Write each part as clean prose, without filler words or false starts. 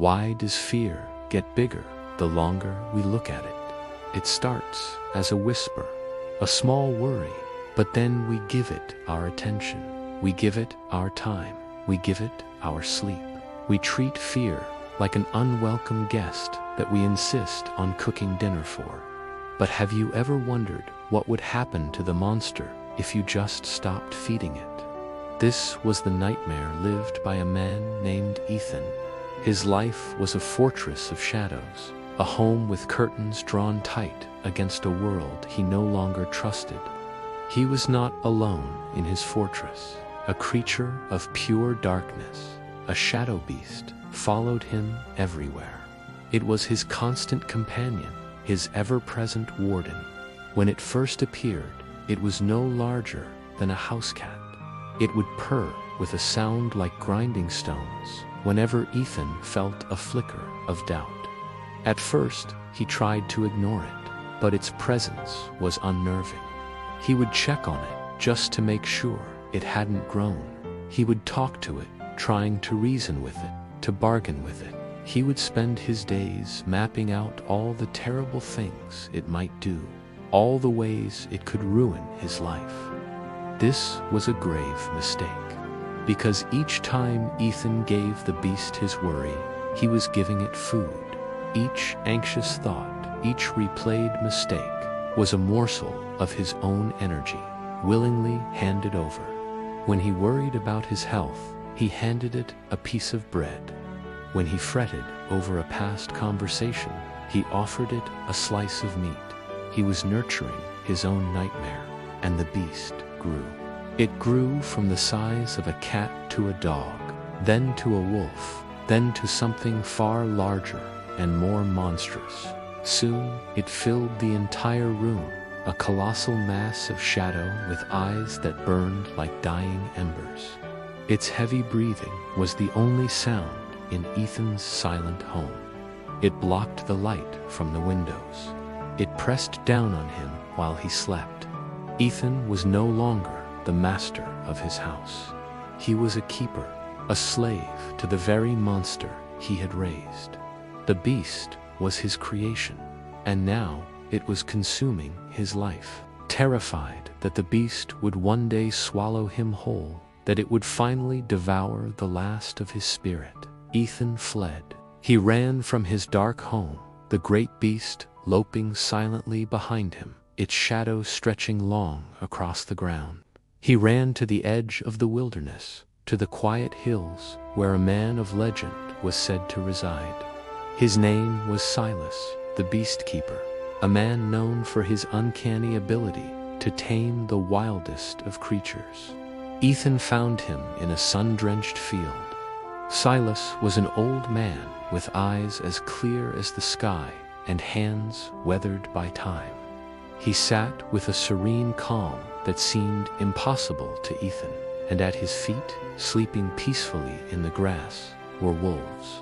Why does fear get bigger the longer we look at it? It starts as a whisper, a small worry, but then we give it our attention. We give it our time. We give it our sleep. We treat fear like an unwelcome guest that we insist on cooking dinner for. But have you ever wondered what would happen to the monster if you just stopped feeding it? This was the nightmare lived by a man named Ethan. His life was a fortress of shadows, a home with curtains drawn tight against a world he no longer trusted. He was not alone in his fortress. A creature of pure darkness, a shadow beast, followed him everywhere. It was his constant companion, his ever-present warden. When it first appeared, it was no larger than a house cat. It would purr with a sound like grinding stones whenever Ethan felt a flicker of doubt. At first, he tried to ignore it, but its presence was unnerving. He would check on it just to make sure it hadn't grown. He would talk to it, trying to reason with it, to bargain with it. He would spend his days mapping out all the terrible things it might do, all the ways it could ruin his life. This was a grave mistake, because each time Ethan gave the beast his worry, he was giving it food. Each anxious thought, each replayed mistake, was a morsel of his own energy, willingly handed over. When he worried about his health, he handed it a piece of bread. When he fretted over a past conversation, he offered it a slice of meat. He was nurturing his own nightmare, and the beast grew. It grew from the size of a cat to a dog, then to a wolf, then to something far larger and more monstrous. Soon, it filled the entire room, a colossal mass of shadow with eyes that burned like dying embers. Its heavy breathing was the only sound in Ethan's silent home. It blocked the light from the windows. It pressed down on him while he slept. Ethan was no longer the master of his house. He was a keeper, a slave to the very monster he had raised. The beast was his creation, and now it was consuming his life. Terrified that the beast would one day swallow him whole, that it would finally devour the last of his spirit, Ethan fled. He ran from his dark home, the great beast loping silently behind him, its shadow stretching long across the ground. He ran to the edge of the wilderness, to the quiet hills where a man of legend was said to reside. His name was Silas, the beast keeper, a man known for his uncanny ability to tame the wildest of creatures. Ethan found him in a sun-drenched field. Silas was an old man with eyes as clear as the sky and hands weathered by time. He sat with a serene calm that seemed impossible to Ethan, and at his feet, sleeping peacefully in the grass, were wolves.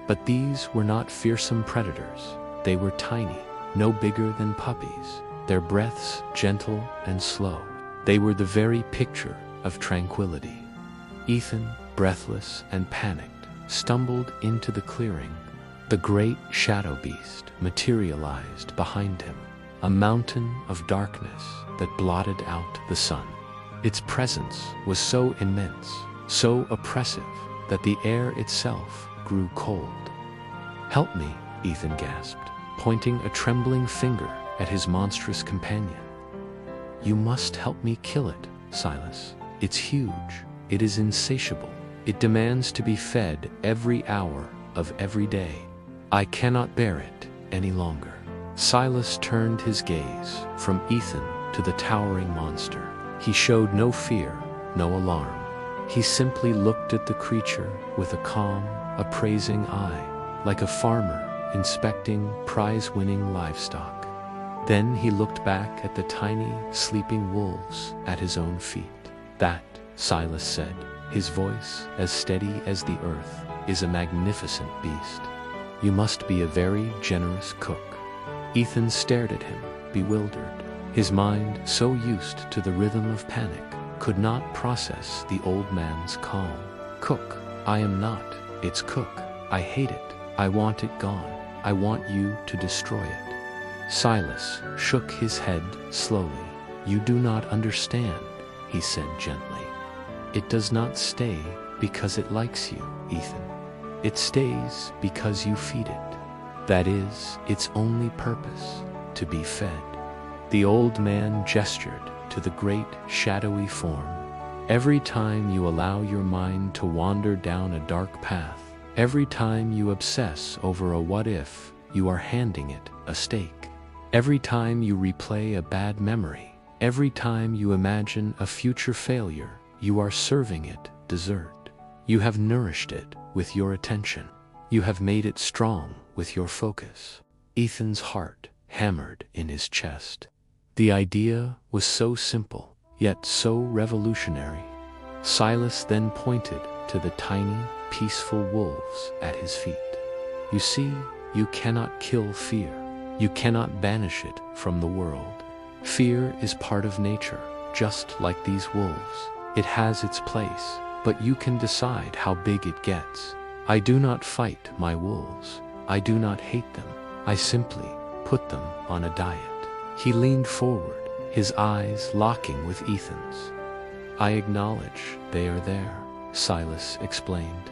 But these were not fearsome predators. They were tiny, no bigger than puppies, their breaths gentle and slow. They were the very picture of tranquility. Ethan, breathless and panicked, stumbled into the clearing. The great shadow beast materialized behind him, a mountain of darkness that blotted out the sun. Its presence was so immense, so oppressive, that the air itself grew cold. "Help me," Ethan gasped, pointing a trembling finger at his monstrous companion. "You must help me kill it, Silas. It's huge. It is insatiable. It demands to be fed every hour of every day. I cannot bear it any longer." Silas turned his gaze from Ethan to the towering monster. He showed no fear, no alarm. He simply looked at the creature with a calm, appraising eye, like a farmer inspecting prize-winning livestock. Then he looked back at the tiny, sleeping wolves at his own feet. "That," Silas said, his voice as steady as the earth, "is a magnificent beast. You must be a very generous cook." Ethan stared at him, bewildered. His mind, so used to the rhythm of panic, could not process the old man's calm. "Cook? I am not. It's cook. I hate it," I want it gone. I want you to destroy it. Silas shook his head slowly. You do not understand, he said gently. It does not stay because it likes you, Ethan. It stays because you feed it. That is its only purpose, to be fed. The old man gestured to the great shadowy form. Every time you allow your mind to wander down a dark path, every time you obsess over a what if, you are handing it a stake. Every time you replay a bad memory, every time you imagine a future failure, you are serving it dessert. You have nourished it with your attention. You have made it strong with your focus. Ethan's heart hammered in his chest. The idea was so simple, yet so revolutionary. Silas then pointed to the tiny, peaceful wolves at his feet. You see, you cannot kill fear. You cannot banish it from the world. Fear is part of nature, just like these wolves. It has its place, but you can decide how big it gets. I do not fight my wolves. I do not hate them. I simply put them on a diet. He leaned forward, his eyes locking with Ethan's. I acknowledge they are there, Silas explained.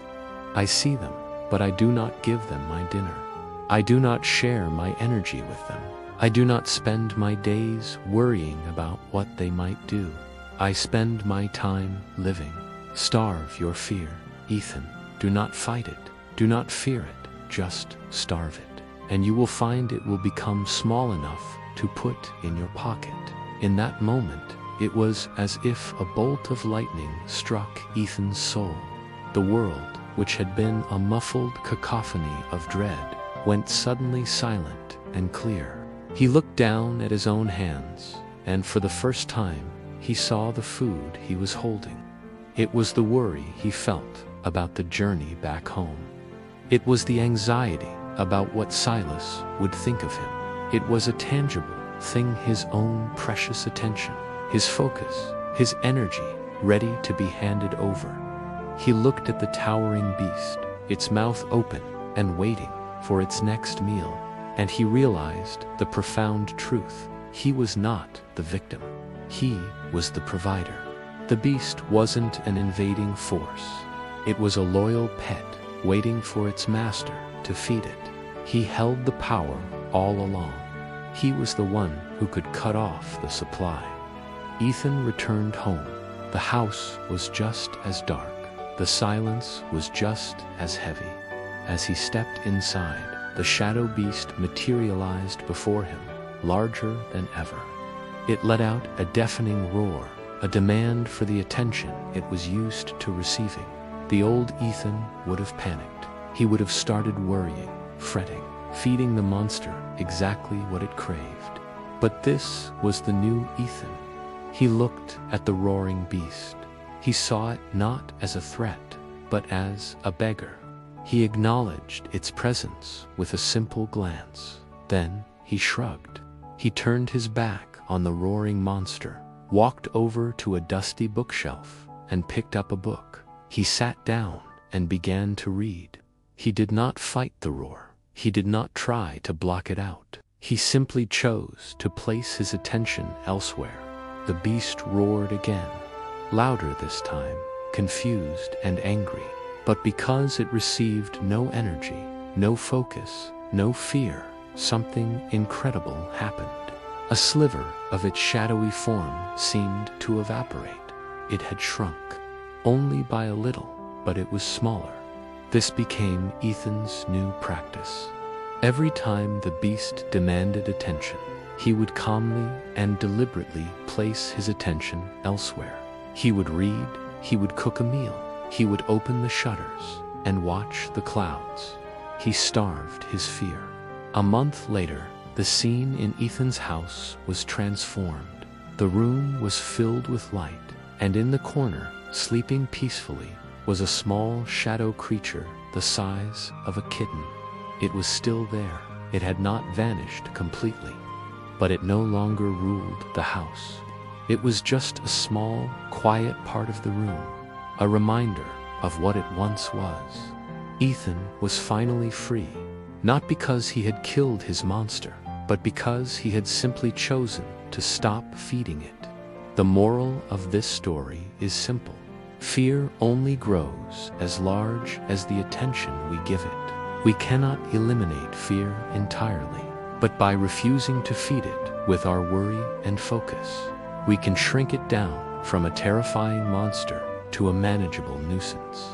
I see them, but I do not give them my dinner. I do not share my energy with them. I do not spend my days worrying about what they might do. I spend my time living. Starve your fear, Ethan. Do not fight it. Do not fear it. Just starve it. And you will find it will become small enough to put in your pocket. In that moment, it was as if a bolt of lightning struck Ethan's soul. The world, which had been a muffled cacophony of dread, went suddenly silent and clear. He looked down at his own hands, and for the first time, he saw the food he was holding. It was the worry he felt about the journey back home. It was the anxiety about what Silas would think of him. It was a tangible thing, his own precious attention, his focus, his energy, ready to be handed over. He looked at the towering beast, its mouth open and waiting for its next meal, and he realized the profound truth. He was not the victim. He was the provider. The beast wasn't an invading force. It was a loyal pet waiting for its master to feed it. He held the power all along. He was the one who could cut off the supply. Ethan returned home. The house was just as dark. The silence was just as heavy. As he stepped inside, the shadow beast materialized before him, larger than ever. It let out a deafening roar, a demand for the attention it was used to receiving. The old Ethan would have panicked. He would have started worrying, fretting, feeding the monster exactly what it craved. But this was the new Ethan. He looked at the roaring beast. He saw it not as a threat, but as a beggar. He acknowledged its presence with a simple glance. Then he shrugged. He turned his back on the roaring monster, walked over to a dusty bookshelf, and picked up a book. He sat down and began to read. He did not fight the roar. He did not try to block it out. He simply chose to place his attention elsewhere. The beast roared again, louder this time, confused and angry. But because it received no energy, no focus, no fear, something incredible happened. A sliver of its shadowy form seemed to evaporate. It had shrunk, only by a little, but it was smaller. This became Ethan's new practice. Every time the beast demanded attention, he would calmly and deliberately place his attention elsewhere. He would read, he would cook a meal, he would open the shutters and watch the clouds. He starved his fear. A month later, the scene in Ethan's house was transformed. The room was filled with light, and in the corner, sleeping peacefully, was a small shadow creature the size of a kitten. It was still there. It had not vanished completely, but it no longer ruled the house. It was just a small, quiet part of the room, a reminder of what it once was. Ethan was finally free, not because he had killed his monster, but because he had simply chosen to stop feeding it. The moral of this story is simple. Fear only grows as large as the attention we give it. We cannot eliminate fear entirely, but by refusing to feed it with our worry and focus, we can shrink it down from a terrifying monster to a manageable nuisance.